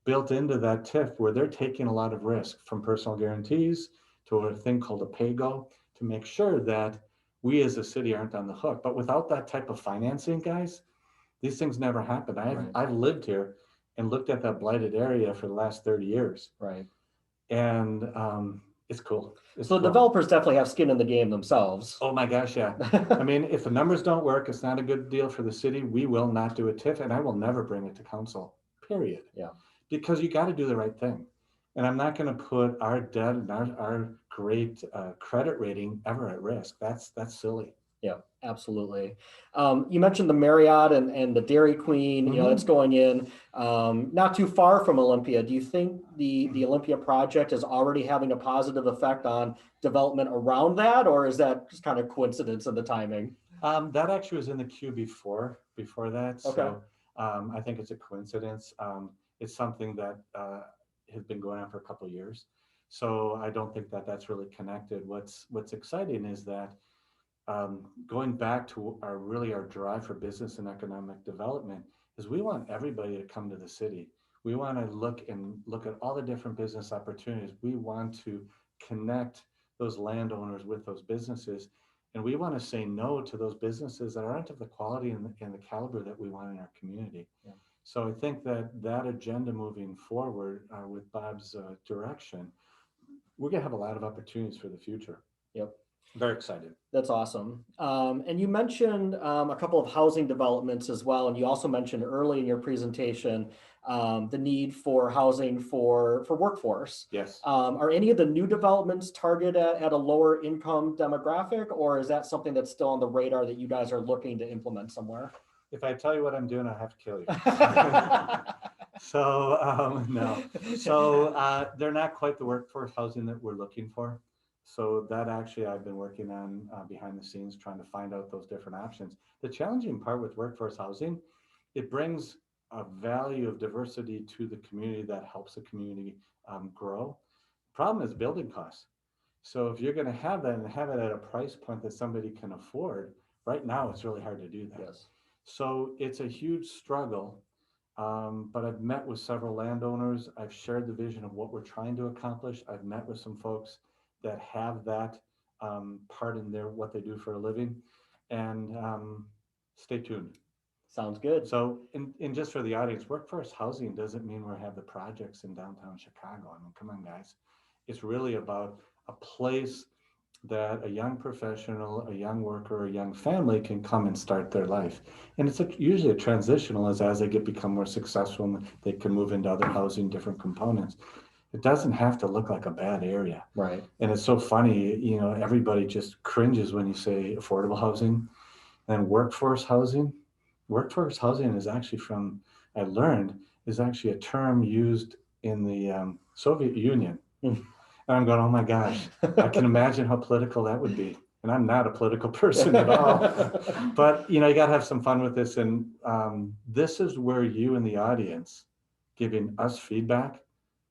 built into that TIF where they're taking a lot of risk, from personal guarantees to a thing called a pay-go, to make sure that we as a city aren't on the hook. But without that type of financing, guys, these things never happen. I've lived here and looked at that blighted area for the last 30 years. Right. And it's cool. So developers definitely have skin in the game themselves. Oh my gosh, yeah. I mean, if the numbers don't work, it's not a good deal for the city. We will not do a TIF, and I will never bring it to council, period. Yeah. Because you got to do the right thing. And I'm not going to put our debt and our great credit rating ever at risk. That's silly. Yeah, absolutely. You mentioned the Marriott and the Dairy Queen, it's going in not too far from Olympia. Do you think the Olympia project is already having a positive effect on development around that, or is that just kind of coincidence in the timing? That actually was in the queue before that. Okay. So I think it's a coincidence. It's something that has been going on for a couple of years. So I don't think that that's really connected. What's exciting is that going back to our drive for business and economic development is we want everybody to come to the city. We want to look at all the different business opportunities. We want to connect those landowners with those businesses. And we want to say no to those businesses that aren't of the quality and the caliber that we want in our community. Yeah. So I think that agenda moving forward with Bob's direction, we're going to have a lot of opportunities for the future. Yep. Very excited. That's awesome. And you mentioned a couple of housing developments as well. And you also mentioned early in your presentation the need for housing for workforce. Yes. Are any of the new developments targeted at a lower income demographic, or is that something that's still on the radar that you guys are looking to implement somewhere? If I tell you what I'm doing, I'll have to kill you. So no. So they're not quite the workforce housing that we're looking for. So that actually I've been working on behind the scenes, trying to find out those different options. The challenging part with workforce housing, it brings a value of diversity to the community that helps the community grow. Problem is building costs. So if you're going to have that and have it at a price point that somebody can afford, right now it's really hard to do that. Yes. So it's a huge struggle. But I've met with several landowners. I've shared the vision of what we're trying to accomplish. I've met with some folks that have that part in what they do for a living, and stay tuned. Sounds good. So, in just for the audience, workforce housing doesn't mean we'll have the projects in downtown Chicago. I mean, come on, guys. It's really about a place that a young professional, a young worker, a young family can come and start their life. And it's usually a transitional as they become more successful and they can move into other housing, different components. It doesn't have to look like a bad area. Right. And it's so funny, everybody just cringes when you say affordable housing and workforce housing. Workforce housing is actually from I learned is actually a term used in the Soviet Union. Hmm. And I'm going, oh my gosh, I can imagine how political that would be. And I'm not a political person at all. But, you got to have some fun with this. And this is where you in the audience giving us feedback,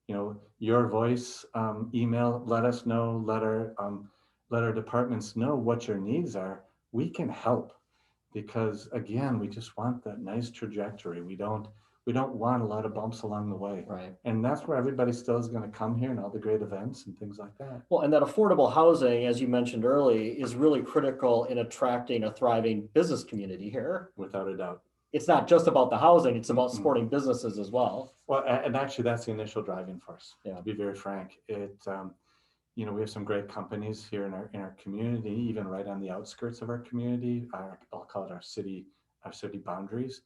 your voice, email, let us know, let our departments know what your needs are. We can help because again, we just want that nice trajectory. We don't want a lot of bumps along the way. Right. And that's where everybody still is going to come here and all the great events and things like that. Well, and that affordable housing, as you mentioned early, is really critical in attracting a thriving business community here. Without a doubt. It's not just about the housing, it's about Mhm. supporting businesses as well. Well, and actually that's the initial driving force, Yeah. to be very frank. We have some great companies here in our community, even right on the outskirts of our community. I'll call it our city boundaries.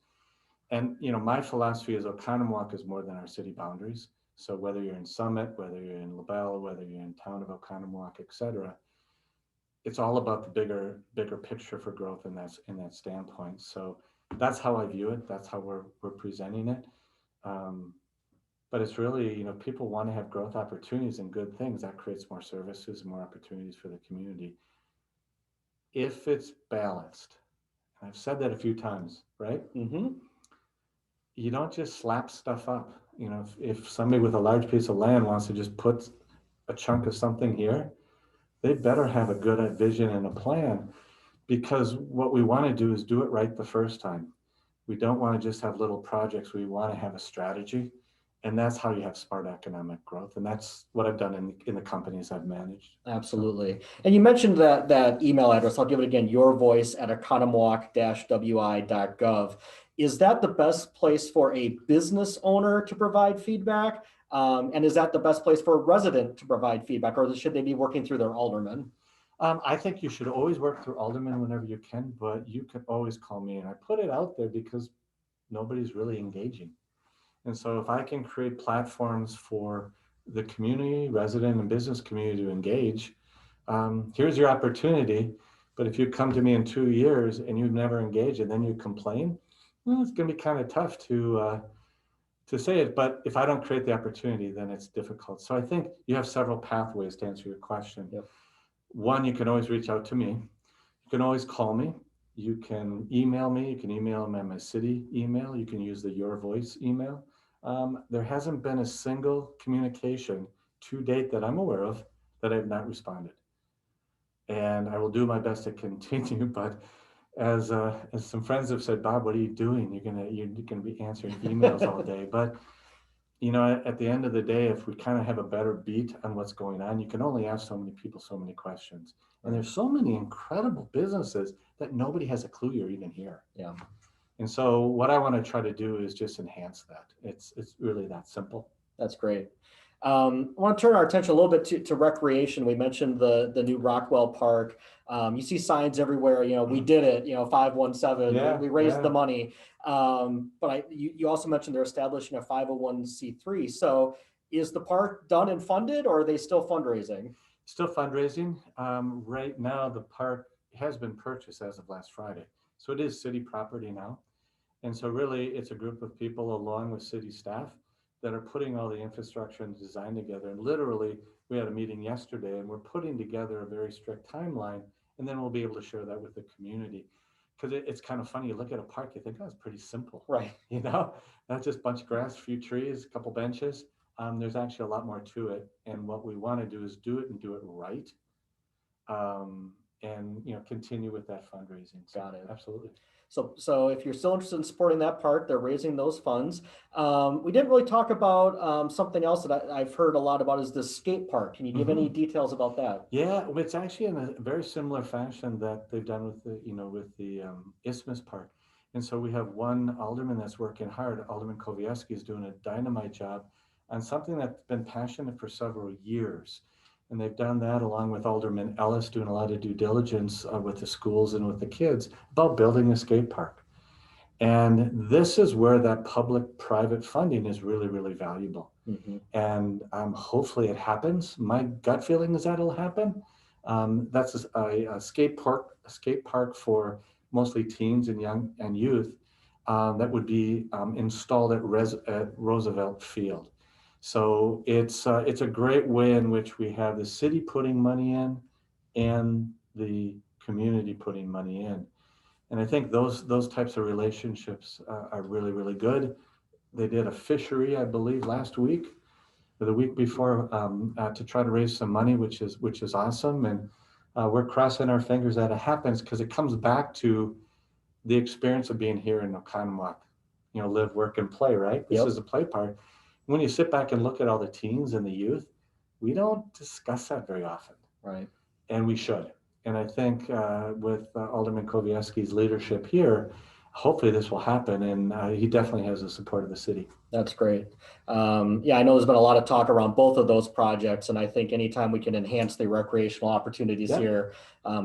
And my philosophy is Oconomowoc is more than our city boundaries. So whether you're in Summit, whether you're in LaBelle, whether you're in town of Oconomowoc, et cetera, it's all about the bigger picture for growth in that standpoint. So that's how I view it. That's how we're presenting it. But it's really, people want to have growth opportunities and good things. That creates more services and more opportunities for the community. If it's balanced, and I've said that a few times, right? Mm-hmm. You don't just slap stuff up. If somebody with a large piece of land wants to just put a chunk of something here, they better have a good vision and a plan, because what we want to do is do it right the first time. We don't want to just have little projects. We want to have a strategy. And that's how you have smart economic growth. And that's what I've done in the companies I've managed. Absolutely. And you mentioned that email address. I'll give it again, yourvoice@oconomowoc-wi.gov. Is that the best place for a business owner to provide feedback? And is that the best place for a resident to provide feedback, or should they be working through their alderman? I think you should always work through alderman whenever you can, but you can always call me. And I put it out there because nobody's really engaging. And so if I can create platforms for the community, resident and business community to engage, here's your opportunity. But if you come to me in 2 years and you've never engaged and then you complain, well, it's going to be kind of tough to say it. But if I don't create the opportunity, then it's difficult. So I think you have several pathways to answer your question. Yep. One, you can always reach out to me. You can always call me. You can email me. You can email me at my city email. You can use the Your Voice email. There hasn't been a single communication to date that I'm aware of that I have not responded. And I will do my best to continue, but as some friends have said, Bob, what are you doing? You're gonna be answering emails all day. But at the end of the day, if we kind of have a better beat on what's going on, you can only ask so many people so many questions. And there's so many incredible businesses that nobody has a clue you're even here. Yeah. And so what I want to try to do is just enhance that. It's really that simple. That's great. I want to turn our attention a little bit to recreation. We mentioned the new Rockwell Park. You see signs everywhere. We did it. 517. Yeah, we raised yeah. the money. But you also mentioned they're establishing a 501c3. So is the park done and funded, or are they still fundraising? Still fundraising. Right now, the park has been purchased as of last Friday. So it is city property now. And so really it's a group of people along with city staff that are putting all the infrastructure and design together. And literally we had a meeting yesterday and we're putting together a very strict timeline, and then we'll be able to share that with the community. Because it's kind of funny, you look at a park, you think, oh, it's pretty simple. Right. Not just a bunch of grass, a few trees, a couple benches. There's actually a lot more to it. And what we want to do is do it and do it right. And continue with that fundraising. So, Got it. Absolutely. So if you're still interested in supporting that park, they're raising those funds. We didn't really talk about something else that I've heard a lot about, is the skate park. Can you give any details about that? Yeah, it's actually in a very similar fashion that they've done with the Isthmus Park. And so we have one alderman that's working hard. Alderman Kowieski is doing a dynamite job on something that's been passionate for several years. And they've done that along with Alderman Ellis, doing a lot of due diligence with the schools and with the kids about building a skate park. And this is where that public-private funding is really, really valuable. Mm-hmm. And hopefully it happens. My gut feeling is that it'll happen. That's a skate park for mostly teens and young and youth. that would be installed at Roosevelt Field. So it's a great way in which we have the city putting money in and the community putting money in. And I think those types of relationships are really, really good. They did a fishery, I believe, last week or the week before to try to raise some money, which is awesome. And we're crossing our fingers that it happens, because it comes back to the experience of being here in Oconomowoc. Live, work, and play, right? This Yep. is the play part. When you sit back and look at all the teens and the youth, we don't discuss that very often. Right. And we should. And I think with Alderman Kowalski's leadership here, hopefully this will happen. And he definitely has the support of the city. That's great. Yeah, I know there's been a lot of talk around both of those projects, and I think anytime we can enhance the recreational opportunities here,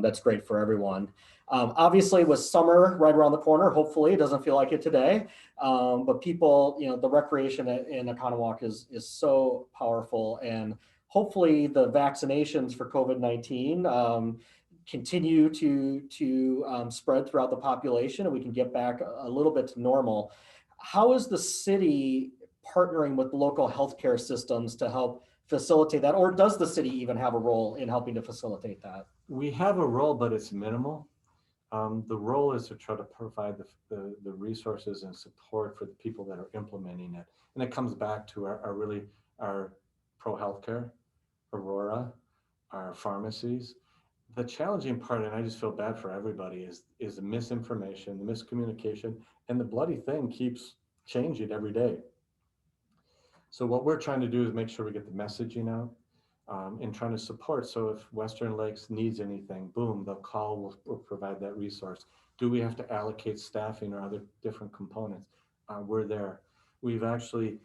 that's great for everyone. Obviously, with summer right around the corner, hopefully it doesn't feel like it today, but people, the recreation in Oconomowoc is so powerful, and hopefully the vaccinations for COVID-19 continue to spread throughout the population, and we can get back a little bit to normal. How is the city partnering with local healthcare systems to help facilitate that? Or does the city even have a role in helping to facilitate that? We have a role, but it's minimal. The role is to try to provide the resources and support for the people that are implementing it. And it comes back to our pro healthcare, Aurora, our pharmacies. The challenging part, and I just feel bad for everybody, is the misinformation, the miscommunication, and the bloody thing keeps changing every day. So what we're trying to do is make sure we get the messaging out and trying to support. So if Western Lakes needs anything, boom, they'll call, we'll provide that resource. Do we have to allocate staffing or other different components? We're there. We've actually,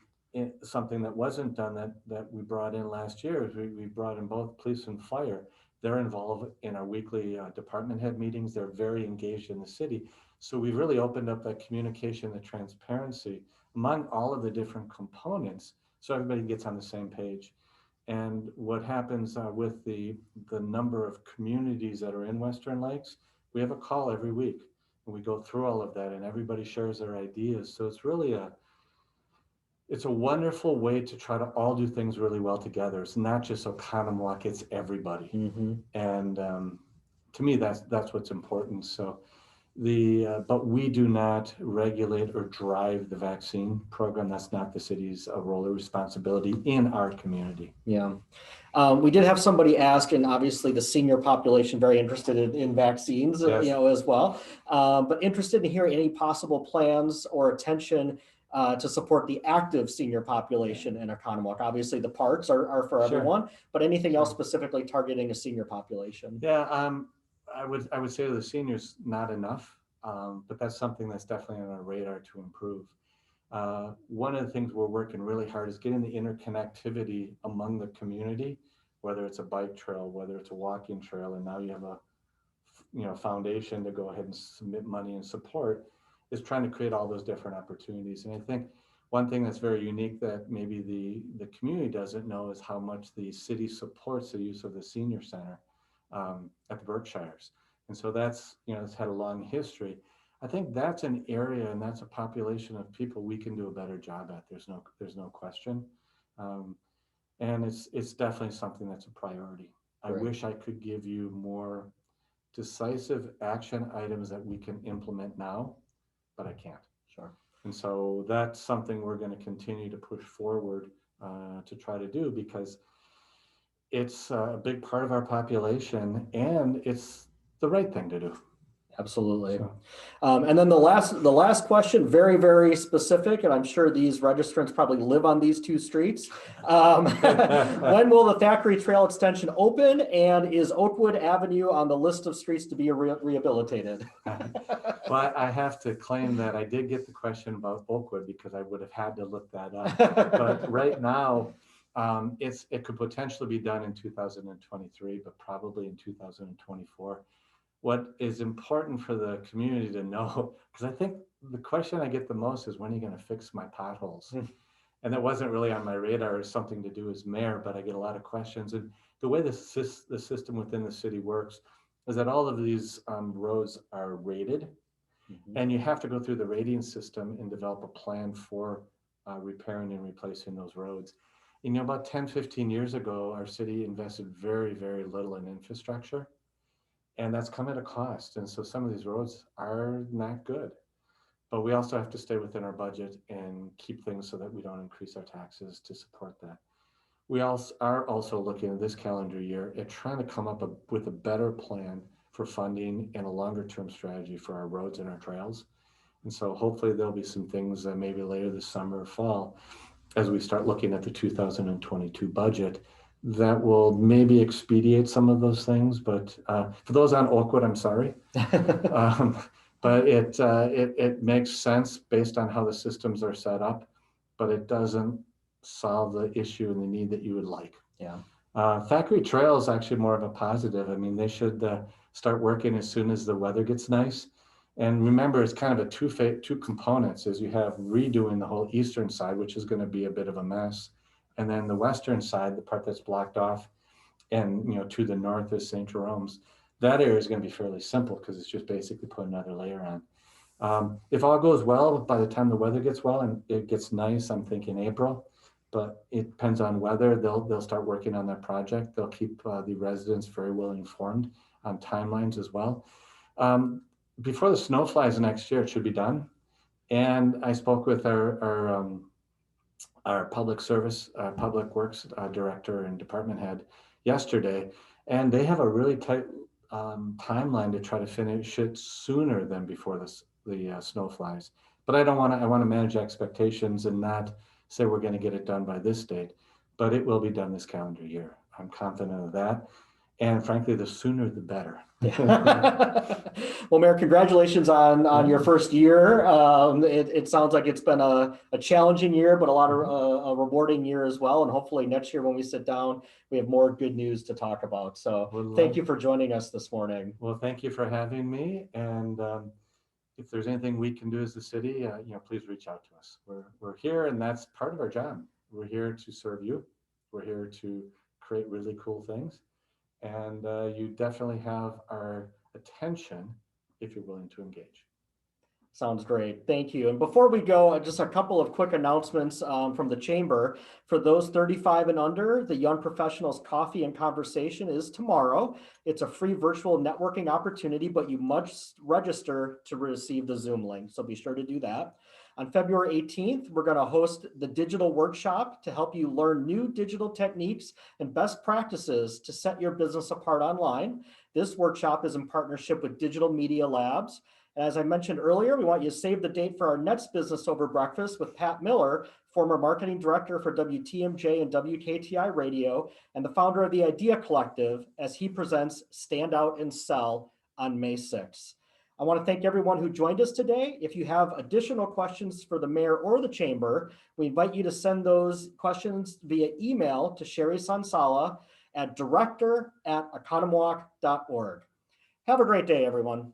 something that wasn't done that we brought in last year is we brought in both police and fire. They're involved in our weekly department head meetings. They're very engaged in the city. So we've really opened up that communication, the transparency among all of the different components, so everybody gets on the same page. And what happens with the number of communities that are in Western Lakes, we have a call every week, and we go through all of that, and everybody shares their ideas. So it's really it's a wonderful way to try to all do things really well together. It's not just Oconomowoc, it's everybody. Mm-hmm. And to me, that's what's important. So but we do not regulate or drive the vaccine program. That's not the city's role or responsibility in our community. Yeah. We did have somebody ask, and obviously the senior population very interested in vaccines, Yes. As well, but interested in hearing any possible plans or attention to support the active senior population in Oconomowoc. Obviously the parks are for Sure. everyone, but anything Sure. else specifically targeting a senior population? Yeah, I would say to the seniors, not enough, but that's something that's definitely on our radar to improve. One of the things we're working really hard is getting the interconnectivity among the community, whether it's a bike trail, whether it's a walking trail, and now you have a foundation to go ahead and submit money and support, is trying to create all those different opportunities. And I think one thing that's very unique that maybe the community doesn't know is how much the city supports the use of the senior center at the Berkshires. And so that's, it's had a long history. I think that's an area and that's a population of people we can do a better job at. There's no question. And it's definitely something that's a priority. I Right. wish I could give you more decisive action items that we can implement now, but I can't. Sure. And so that's something we're going to continue to push forward to try to do, because it's a big part of our population and it's the right thing to do. Absolutely. So, And then the last question, very, very specific, and I'm sure these registrants probably live on these two streets. When will the Thackeray Trail extension open, and is Oakwood Avenue on the list of streets to be rehabilitated? well, I have to claim that I did get the question about Oakwood because I would have had to look that up. But right now, it could potentially be done in 2023, but probably in 2024. What is important for the community to know, because I think the question I get the most is, when are you going to fix my potholes? And that wasn't really on my radar as something to do as mayor, but I get a lot of questions. And the way the system within the city works is that all of these roads are rated. And you have to go through the rating system and develop a plan for repairing and replacing those roads. You know, about 10, 15 years ago, our city invested very, very little in infrastructure, and that's come at a cost. And so some of these roads are not good, but we also have to stay within our budget and keep things so that we don't increase our taxes to support that. We also are also looking at this calendar year at trying to come up with a better plan for funding and a longer term strategy for our roads and our trails. And so hopefully there'll be some things maybe later this summer or fall as we start looking at the 2022 budget that will maybe expedite some of those things. But for those on Oakwood, I'm sorry. But it makes sense based on how the systems are set up, but it doesn't solve the issue and the need that you would like. Yeah. Thackeray Trail is actually more of a positive. I mean, they should start working as soon as the weather gets nice. And remember, it's kind of a two components, is you have redoing the whole eastern side, which is going to be a bit of a mess. And then the western side, the part that's blocked off and, you know, to the north is St. Jerome's. That area is going to be fairly simple because it's just basically put another layer on. If all goes well, by the time the weather gets well and it gets nice, I'm thinking April, but it depends on weather. They'll start working on that project. They'll keep the residents very well informed on timelines as well. Before the snow flies next year, it should be done. And I spoke with our public service, public works director and department head yesterday, and they have a really tight timeline to try to finish it sooner than before the snow flies. But I want to manage expectations and not say we're going to get it done by this date, but it will be done this calendar year. I'm confident of that. And frankly, the sooner the better. Well, Mayor, congratulations on your first year. It sounds like it's been a challenging year, but a rewarding year as well. And hopefully next year when we sit down, we have more good news to talk about. So thank you for joining us this morning. Well, thank you for having me. And if there's anything we can do as the city, please reach out to us. We're here, and that's part of our job. We're here to serve you. We're here to create really cool things. And you definitely have our attention if you're willing to engage. Sounds great. Thank you. And before we go, just a couple of quick announcements from the chamber. For those 35 and under, the Young Professionals Coffee and Conversation is tomorrow. It's a free virtual networking opportunity, but you must register to receive the Zoom link. So be sure to do that. On February 18th, we're going to host the digital workshop to help you learn new digital techniques and best practices to set your business apart online. This workshop is in partnership with Digital Media Labs. And as I mentioned earlier, we want you to save the date for our next Business Over Breakfast with Pat Miller, former marketing director for WTMJ and WKTI Radio, and the founder of the Idea Collective, as he presents Stand Out and Sell on May 6th. I want to thank everyone who joined us today. If you have additional questions for the mayor or the chamber, we invite you to send those questions via email to Sherry Sansala at director@oconomowoc.org. Have a great day, everyone.